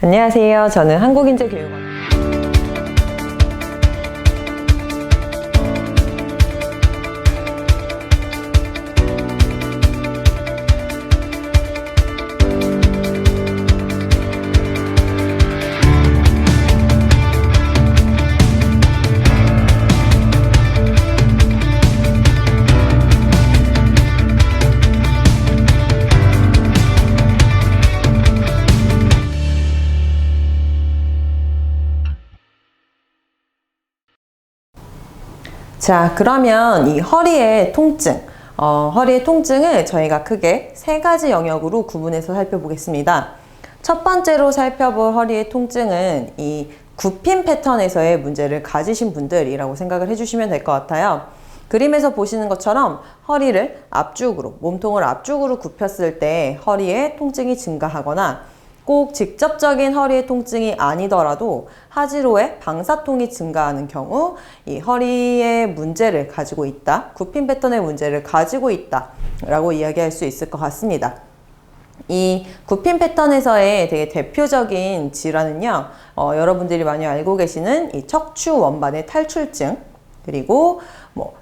안녕하세요. 저는 한국인재교육원 자, 그러면 이 허리의 통증, 허리의 통증을 저희가 크게 세 가지 영역으로 구분해서 살펴보겠습니다. 첫 번째로 살펴볼 허리의 통증은 이 굽힘 패턴에서의 문제를 가지신 분들이라고 생각을 해주시면 될 것 같아요. 그림에서 보시는 것처럼 허리를 앞쪽으로, 몸통을 앞쪽으로 굽혔을 때 허리의 통증이 증가하거나 꼭 직접적인 허리의 통증이 아니더라도 하지로의 방사통이 증가하는 경우 이 허리의 문제를 가지고 있다, 굽힘 패턴의 문제를 가지고 있다 라고 이야기할 수 있을 것 같습니다. 이 굽힘 패턴에서의 되게 대표적인 질환은요, 여러분들이 많이 알고 계시는 이 척추 원반의 탈출증, 그리고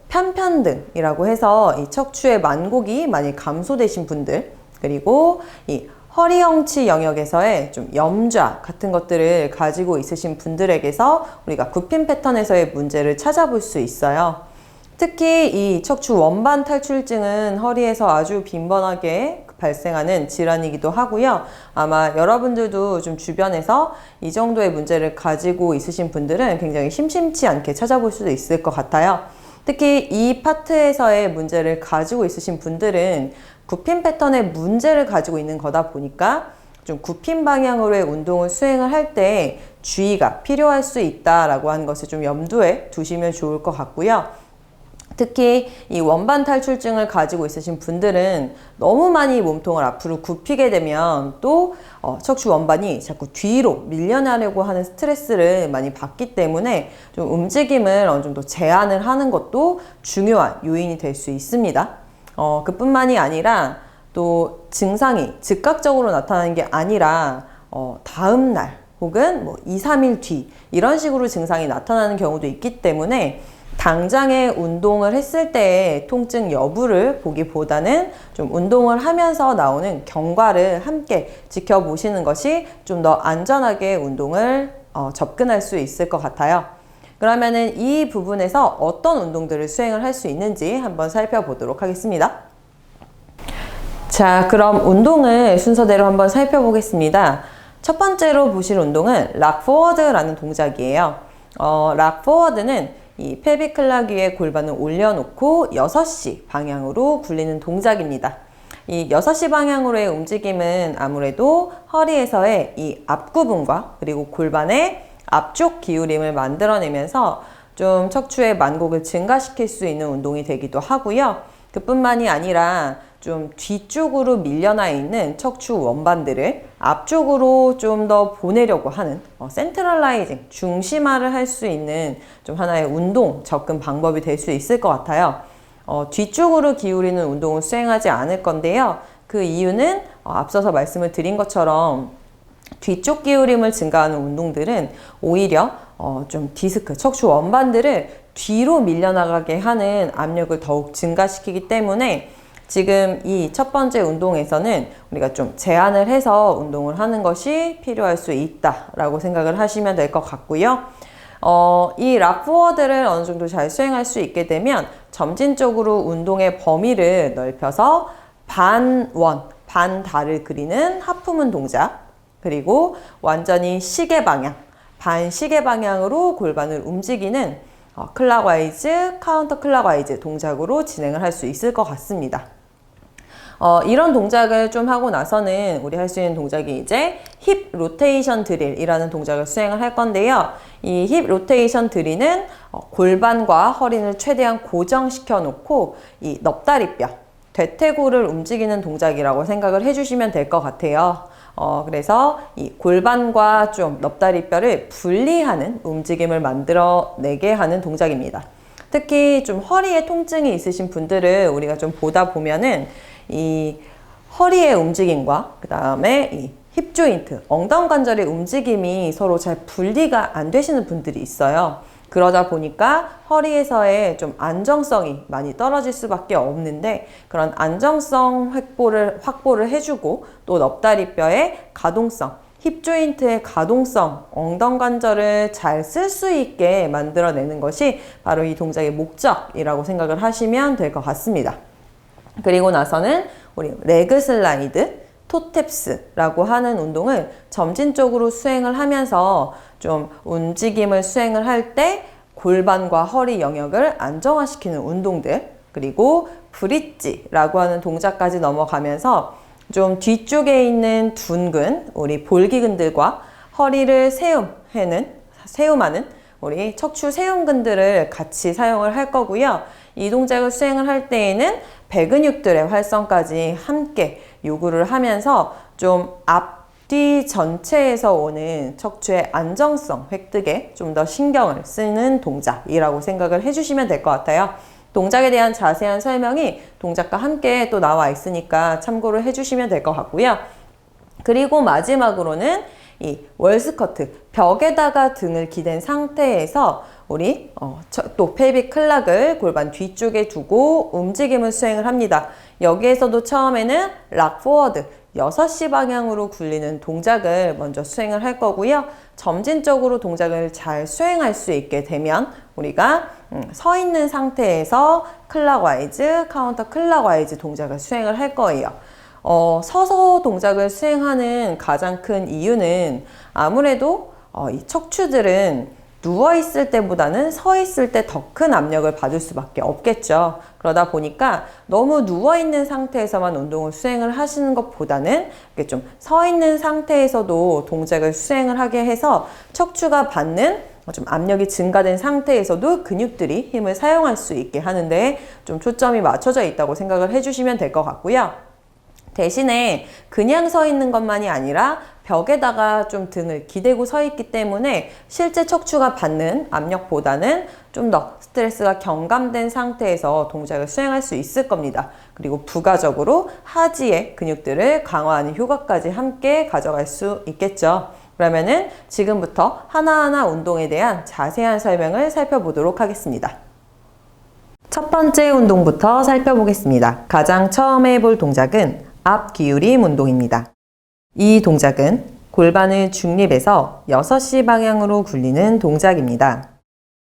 편편등이라고 해서 이 척추의 만곡이 많이 감소되신 분들, 그리고 이 허리엉치 영역에서의 좀 염좌 같은 것들을 가지고 있으신 분들에게서 우리가 굽힘 패턴에서의 문제를 찾아볼 수 있어요. 특히 이 척추 원반 탈출증은 허리에서 아주 빈번하게 발생하는 질환이기도 하고요. 아마 여러분들도 좀 주변에서 이 정도의 문제를 가지고 있으신 분들은 굉장히 심심치 않게 찾아볼 수도 있을 것 같아요. 특히 이 파트에서의 문제를 가지고 있으신 분들은 굽힘 패턴의 문제를 가지고 있는 거다 보니까 좀 굽힘 방향으로의 운동을 수행을 할 때 주의가 필요할 수 있다라고 하는 것을 좀 염두에 두시면 좋을 것 같고요. 특히 이 원반 탈출증을 가지고 있으신 분들은 너무 많이 몸통을 앞으로 굽히게 되면 또 척추 원반이 자꾸 뒤로 밀려나려고 하는 스트레스를 많이 받기 때문에 좀 움직임을 어느 정도 제한을 하는 것도 중요한 요인이 될 수 있습니다. 그뿐만이 아니라 또 증상이 즉각적으로 나타나는 게 아니라 다음 날 혹은 2, 3일 뒤 이런 식으로 증상이 나타나는 경우도 있기 때문에 당장의 운동을 했을 때의 통증 여부를 보기보다는 좀 운동을 하면서 나오는 경과를 함께 지켜보시는 것이 좀 더 안전하게 운동을 접근할 수 있을 것 같아요. 그러면은 이 부분에서 어떤 운동들을 수행을 할 수 있는지 한번 살펴보도록 하겠습니다. 자, 그럼 운동을 순서대로 한번 살펴보겠습니다. 첫 번째로 보실 운동은 락 포워드라는 동작이에요. 락 포워드는 이 펠비클락 위에 골반을 올려놓고 6시 방향으로 굴리는 동작입니다. 이 6시 방향으로의 움직임은 아무래도 허리에서의 이 앞구분과 그리고 골반의 앞쪽 기울임을 만들어내면서 좀 척추의 만곡을 증가시킬 수 있는 운동이 되기도 하고요. 그뿐만이 아니라 좀 뒤쪽으로 밀려나 있는 척추 원반들을 앞쪽으로 좀 더 보내려고 하는 센트럴라이징, 중심화를 할 수 있는 좀 하나의 운동 접근 방법이 될 수 있을 것 같아요. 뒤쪽으로 기울이는 운동을 수행하지 않을 건데요. 그 이유는 앞서서 말씀을 드린 것처럼 뒤쪽 기울임을 증가하는 운동들은 오히려 좀 디스크, 척추 원반들을 뒤로 밀려나가게 하는 압력을 더욱 증가시키기 때문에 지금 이 첫 번째 운동에서는 우리가 좀 제한을 해서 운동을 하는 것이 필요할 수 있다라고 생각을 하시면 될 것 같고요. 이 락 포워드를 어느 정도 잘 수행할 수 있게 되면 점진적으로 운동의 범위를 넓혀서 반원, 반달을 그리는 하프문 동작, 그리고 완전히 시계 방향, 반시계 방향으로 골반을 움직이는 클락와이즈, 카운터 클락와이즈 동작으로 진행을 할 수 있을 것 같습니다. 이런 동작을 좀 하고 나서는 우리 할 수 있는 동작이 이제 힙 로테이션 드릴이라는 동작을 수행을 할 건데요. 이 힙 로테이션 드릴은 골반과 허리를 최대한 고정시켜 놓고 이 넙다리뼈, 대퇴골을 움직이는 동작이라고 생각을 해주시면 될 것 같아요. 그래서 이 골반과 좀 넙다리뼈를 분리하는 움직임을 만들어내게 하는 동작입니다. 특히 좀 허리에 통증이 있으신 분들을 우리가 좀 보다 보면은 이 허리의 움직임과 그 다음에 이 힙 조인트, 엉덩관절의 움직임이 서로 잘 분리가 안 되시는 분들이 있어요. 그러다 보니까 허리에서의 좀 안정성이 많이 떨어질 수밖에 없는데, 그런 안정성 확보를 해주고 또 넙다리뼈의 가동성, 힙 조인트의 가동성, 엉덩관절을 잘 쓸 수 있게 만들어내는 것이 바로 이 동작의 목적이라고 생각을 하시면 될 것 같습니다. 그리고 나서는 우리 레그 슬라이드, 토탭스라고 하는 운동을 점진적으로 수행을 하면서 좀 움직임을 수행을 할 때 골반과 허리 영역을 안정화시키는 운동들, 그리고 브릿지라고 하는 동작까지 넘어가면서 좀 뒤쪽에 있는 둔근, 우리 볼기근들과 허리를 세움하는 우리 척추 세움근들을 같이 사용을 할 거고요. 이 동작을 수행을 할 때에는 배근육들의 활성까지 함께 요구를 하면서 좀 앞뒤 전체에서 오는 척추의 안정성 획득에 좀 더 신경을 쓰는 동작이라고 생각을 해주시면 될 것 같아요. 동작에 대한 자세한 설명이 동작과 함께 또 나와 있으니까 참고를 해주시면 될 것 같고요. 그리고 마지막으로는 이 월스쿼트, 벽에다가 등을 기댄 상태에서 우리 또 펠빅 클락을 골반 뒤쪽에 두고 움직임을 수행을 합니다. 여기에서도 처음에는 락 포워드, 6시 방향으로 굴리는 동작을 먼저 수행을 할 거고요. 점진적으로 동작을 잘 수행할 수 있게 되면 우리가 서 있는 상태에서 클락와이즈, 카운터 클락와이즈 동작을 수행을 할 거예요. 서서 동작을 수행하는 가장 큰 이유는 아무래도 이 척추들은 누워있을 때보다는 서있을 때 더 큰 압력을 받을 수밖에 없겠죠. 그러다 보니까 너무 누워있는 상태에서만 운동을 수행을 하시는 것보다는 좀 서있는 상태에서도 동작을 수행을 하게 해서 척추가 받는 좀 압력이 증가된 상태에서도 근육들이 힘을 사용할 수 있게 하는데 좀 초점이 맞춰져 있다고 생각을 해주시면 될 것 같고요. 대신에 그냥 서 있는 것만이 아니라 벽에다가 좀 등을 기대고 서 있기 때문에 실제 척추가 받는 압력보다는 좀 더 스트레스가 경감된 상태에서 동작을 수행할 수 있을 겁니다. 그리고 부가적으로 하지의 근육들을 강화하는 효과까지 함께 가져갈 수 있겠죠. 그러면은 지금부터 하나하나 운동에 대한 자세한 설명을 살펴보도록 하겠습니다. 첫 번째 운동부터 살펴보겠습니다. 가장 처음 해볼 동작은 앞 기울임 운동입니다. 이 동작은 골반을 중립에서 6시 방향으로 굴리는 동작입니다.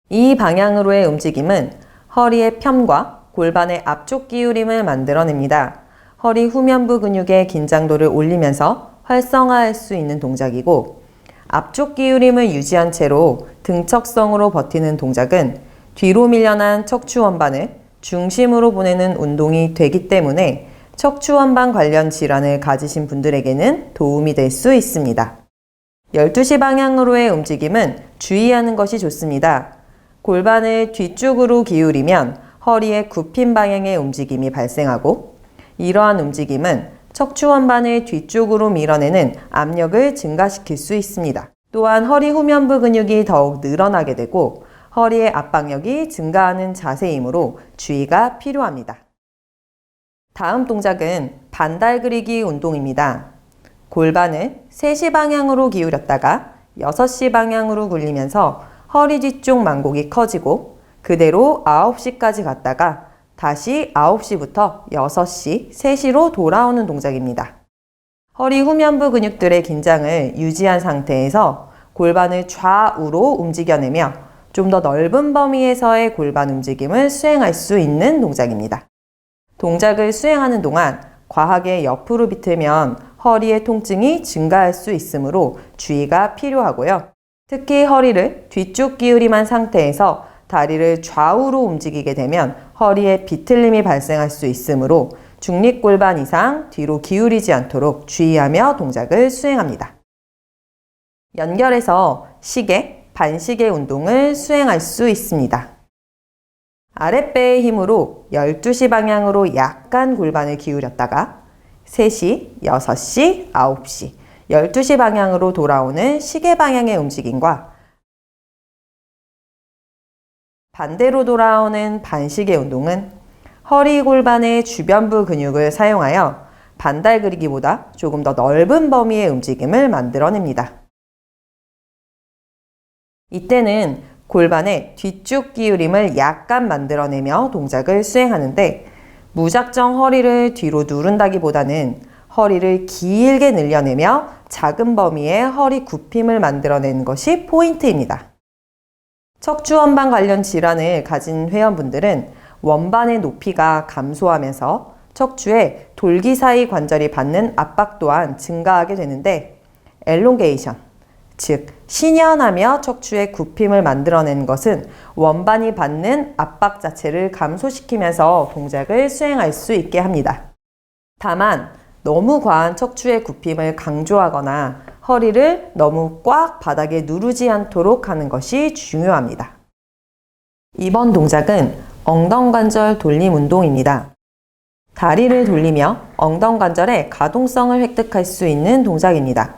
이 방향으로의 움직임은 허리의 펴과 골반의 앞쪽 기울임을 만들어냅니다. 허리 후면부 근육의 긴장도를 올리면서 활성화할 수 있는 동작이고, 앞쪽 기울임을 유지한 채로 등척성으로 버티는 동작은 뒤로 밀려난 척추 원반을 중심으로 보내는 운동이 되기 때문에 척추 원반 관련 질환을 가지신 분들에게는 도움이 될 수 있습니다. 12시 방향으로의 움직임은 주의하는 것이 좋습니다. 골반을 뒤쪽으로 기울이면 허리의 굽힌 방향의 움직임이 발생하고, 이러한 움직임은 척추 원반을 뒤쪽으로 밀어내는 압력을 증가시킬 수 있습니다. 또한 허리 후면부 근육이 더욱 늘어나게 되고 허리의 압박력이 증가하는 자세이므로 주의가 필요합니다. 다음 동작은 반달 그리기 운동입니다. 골반을 3시 방향으로 기울였다가 6시 방향으로 굴리면서 허리 뒤쪽 만곡이 커지고 그대로 9시까지 갔다가 다시 9시부터 6시, 3시로 돌아오는 동작입니다. 허리 후면부 근육들의 긴장을 유지한 상태에서 골반을 좌우로 움직여내며 좀 더 넓은 범위에서의 골반 움직임을 수행할 수 있는 동작입니다. 동작을 수행하는 동안 과하게 옆으로 비틀면 허리의 통증이 증가할 수 있으므로 주의가 필요하고요. 특히 허리를 뒤쪽 기울임한 상태에서 다리를 좌우로 움직이게 되면 허리에 비틀림이 발생할 수 있으므로 중립골반 이상 뒤로 기울이지 않도록 주의하며 동작을 수행합니다. 연결해서 시계, 반시계 운동을 수행할 수 있습니다. 아랫배의 힘으로 12시 방향으로 약간 골반을 기울였다가 3시, 6시, 9시, 12시 방향으로 돌아오는 시계 방향의 움직임과 반대로 돌아오는 반시계 운동은 허리 골반의 주변부 근육을 사용하여 반달 그리기보다 조금 더 넓은 범위의 움직임을 만들어냅니다. 이때는 골반의 뒤쪽 기울임을 약간 만들어내며 동작을 수행하는데 무작정 허리를 뒤로 누른다기보다는 허리를 길게 늘려내며 작은 범위의 허리 굽힘을 만들어내는 것이 포인트입니다. 척추 원반 관련 질환을 가진 회원분들은 원반의 높이가 감소하면서 척추의 돌기 사이 관절이 받는 압박 또한 증가하게 되는데 엘롱게이션, 즉 신연하며 척추의 굽힘을 만들어내는 것은 원반이 받는 압박 자체를 감소시키면서 동작을 수행할 수 있게 합니다. 다만 너무 과한 척추의 굽힘을 강조하거나 허리를 너무 꽉 바닥에 누르지 않도록 하는 것이 중요합니다. 이번 동작은 엉덩관절 돌림 운동입니다. 다리를 돌리며 엉덩관절의 가동성을 획득할 수 있는 동작입니다.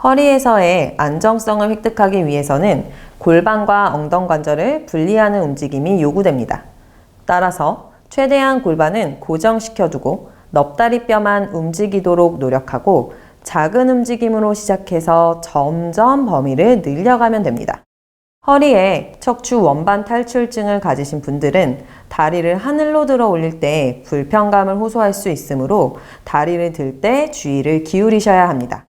허리에서의 안정성을 획득하기 위해서는 골반과 엉덩관절을 분리하는 움직임이 요구됩니다. 따라서 최대한 골반은 고정시켜두고 넙다리뼈만 움직이도록 노력하고 작은 움직임으로 시작해서 점점 범위를 늘려가면 됩니다. 허리에 척추 원반 탈출증을 가지신 분들은 다리를 하늘로 들어 올릴 때 불편감을 호소할 수 있으므로 다리를 들 때 주의를 기울이셔야 합니다.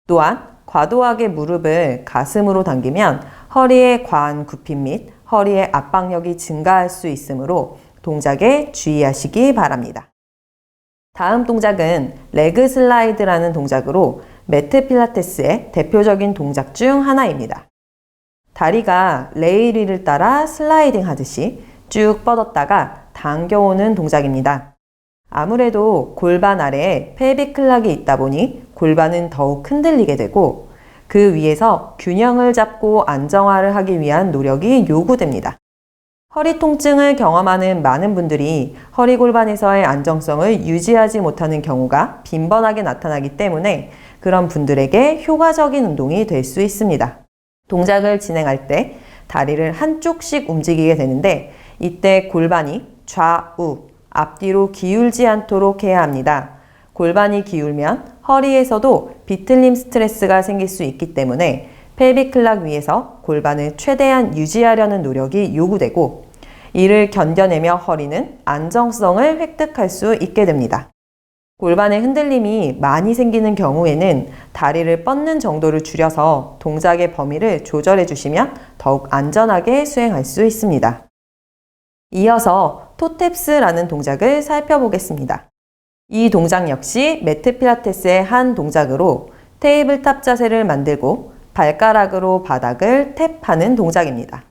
또한 과도하게 무릎을 가슴으로 당기면 허리의 과한 굽힘 및 허리의 압박력이 증가할 수 있으므로 동작에 주의하시기 바랍니다. 다음 동작은 레그 슬라이드라는 동작으로 매트 필라테스의 대표적인 동작 중 하나입니다. 다리가 레일 위를 따라 슬라이딩 하듯이 쭉 뻗었다가 당겨오는 동작입니다. 아무래도 골반 아래에 펠빅 클락이 있다 보니 골반은 더욱 흔들리게 되고 그 위에서 균형을 잡고 안정화를 하기 위한 노력이 요구됩니다. 허리 통증을 경험하는 많은 분들이 허리 골반에서의 안정성을 유지하지 못하는 경우가 빈번하게 나타나기 때문에 그런 분들에게 효과적인 운동이 될 수 있습니다. 동작을 진행할 때 다리를 한쪽씩 움직이게 되는데 이때 골반이 좌우, 앞뒤로 기울지 않도록 해야 합니다. 골반이 기울면 허리에서도 비틀림 스트레스가 생길 수 있기 때문에 펠빅 클락 위에서 골반을 최대한 유지하려는 노력이 요구되고 이를 견뎌내며 허리는 안정성을 획득할 수 있게 됩니다. 골반의 흔들림이 많이 생기는 경우에는 다리를 뻗는 정도를 줄여서 동작의 범위를 조절해 주시면 더욱 안전하게 수행할 수 있습니다. 이어서 토탭스라는 동작을 살펴보겠습니다. 이 동작 역시 매트 필라테스의 한 동작으로 테이블탑 자세를 만들고 발가락으로 바닥을 탭하는 동작입니다.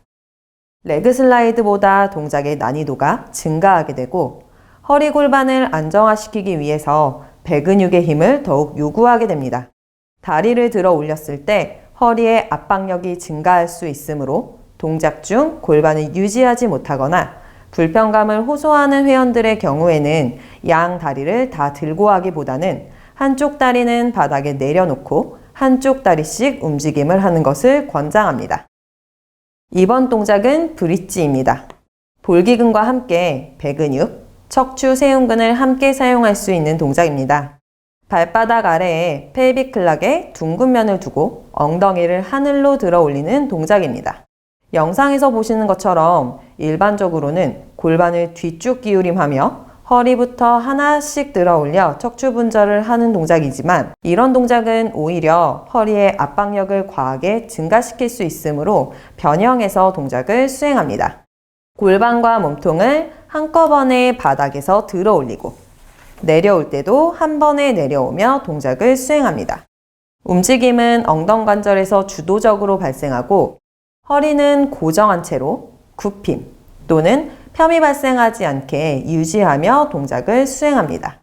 레그 슬라이드보다 동작의 난이도가 증가하게 되고 허리 골반을 안정화시키기 위해서 배근육의 힘을 더욱 요구하게 됩니다. 다리를 들어 올렸을 때 허리의 압박력이 증가할 수 있으므로 동작 중 골반을 유지하지 못하거나 불편감을 호소하는 회원들의 경우에는 양 다리를 다 들고 하기보다는 한쪽 다리는 바닥에 내려놓고 한쪽 다리씩 움직임을 하는 것을 권장합니다. 이번 동작은 브릿지입니다. 볼기근과 함께 배근육, 척추 세운근을 함께 사용할 수 있는 동작입니다. 발바닥 아래에 펠빅 클락에 둥근 면을 두고 엉덩이를 하늘로 들어 올리는 동작입니다. 영상에서 보시는 것처럼 일반적으로는 골반을 뒤쪽 기울임하며 허리부터 하나씩 들어 올려 척추 분절을 하는 동작이지만 이런 동작은 오히려 허리의 압박력을 과하게 증가시킬 수 있으므로 변형해서 동작을 수행합니다. 골반과 몸통을 한꺼번에 바닥에서 들어 올리고 내려올 때도 한 번에 내려오며 동작을 수행합니다. 움직임은 엉덩관절에서 주도적으로 발생하고 허리는 고정한 채로 굽힘 또는 펴이 발생하지 않게 유지하며 동작을 수행합니다.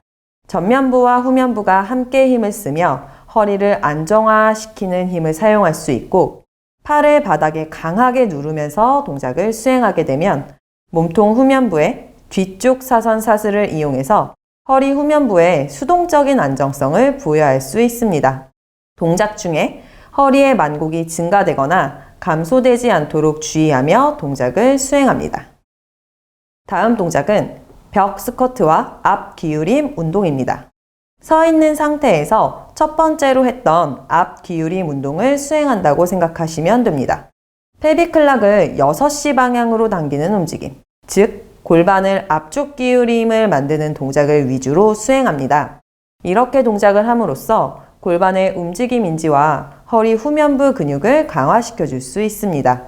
전면부와 후면부가 함께 힘을 쓰며 허리를 안정화시키는 힘을 사용할 수 있고 팔을 바닥에 강하게 누르면서 동작을 수행하게 되면 몸통 후면부의 뒤쪽 사선 사슬을 이용해서 허리 후면부에 수동적인 안정성을 부여할 수 있습니다. 동작 중에 허리의 만곡이 증가되거나 감소되지 않도록 주의하며 동작을 수행합니다. 다음 동작은 벽 스쿼트와 앞 기울임 운동입니다. 서 있는 상태에서 첫 번째로 했던 앞 기울임 운동을 수행한다고 생각하시면 됩니다. 펠빅클락을 6시 방향으로 당기는 움직임, 즉 골반을 앞쪽 기울임을 만드는 동작을 위주로 수행합니다. 이렇게 동작을 함으로써 골반의 움직임 인지와 허리 후면부 근육을 강화시켜 줄 수 있습니다.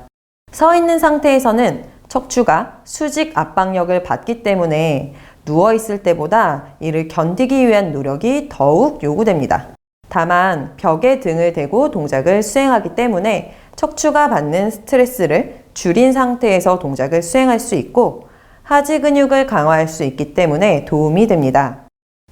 서 있는 상태에서는 척추가 수직 압박력을 받기 때문에 누워있을 때보다 이를 견디기 위한 노력이 더욱 요구됩니다. 다만 벽에 등을 대고 동작을 수행하기 때문에 척추가 받는 스트레스를 줄인 상태에서 동작을 수행할 수 있고 하지 근육을 강화할 수 있기 때문에 도움이 됩니다.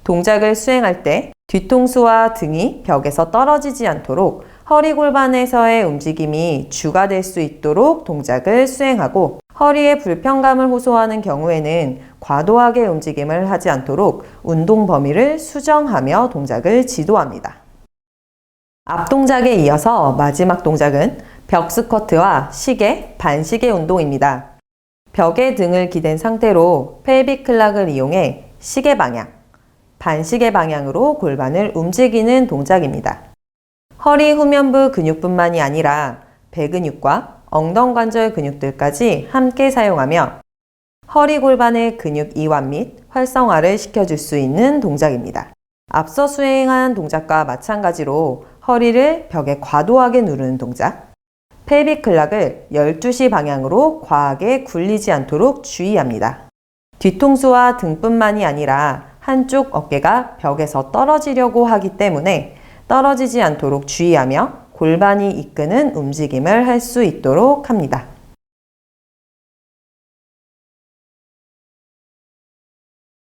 동작을 수행할 때 뒤통수와 등이 벽에서 떨어지지 않도록 허리 골반에서의 움직임이 주가 될 수 있도록 동작을 수행하고 허리에 불편감을 호소하는 경우에는 과도하게 움직임을 하지 않도록 운동 범위를 수정하며 동작을 지도합니다. 앞 동작에 이어서 마지막 동작은 벽 스쿼트와 시계, 반시계 운동입니다. 벽에 등을 기댄 상태로 펠빅 클락을 이용해 시계 방향, 반시계 방향으로 골반을 움직이는 동작입니다. 허리 후면부 근육뿐만이 아니라 배근육과 엉덩관절 근육들까지 함께 사용하며 허리 골반의 근육 이완 및 활성화를 시켜줄 수 있는 동작입니다. 앞서 수행한 동작과 마찬가지로 허리를 벽에 과도하게 누르는 동작, 펠빅 클락을 12시 방향으로 과하게 굴리지 않도록 주의합니다. 뒤통수와 등뿐만이 아니라 한쪽 어깨가 벽에서 떨어지려고 하기 때문에 떨어지지 않도록 주의하며 골반이 이끄는 움직임을 할 수 있도록 합니다.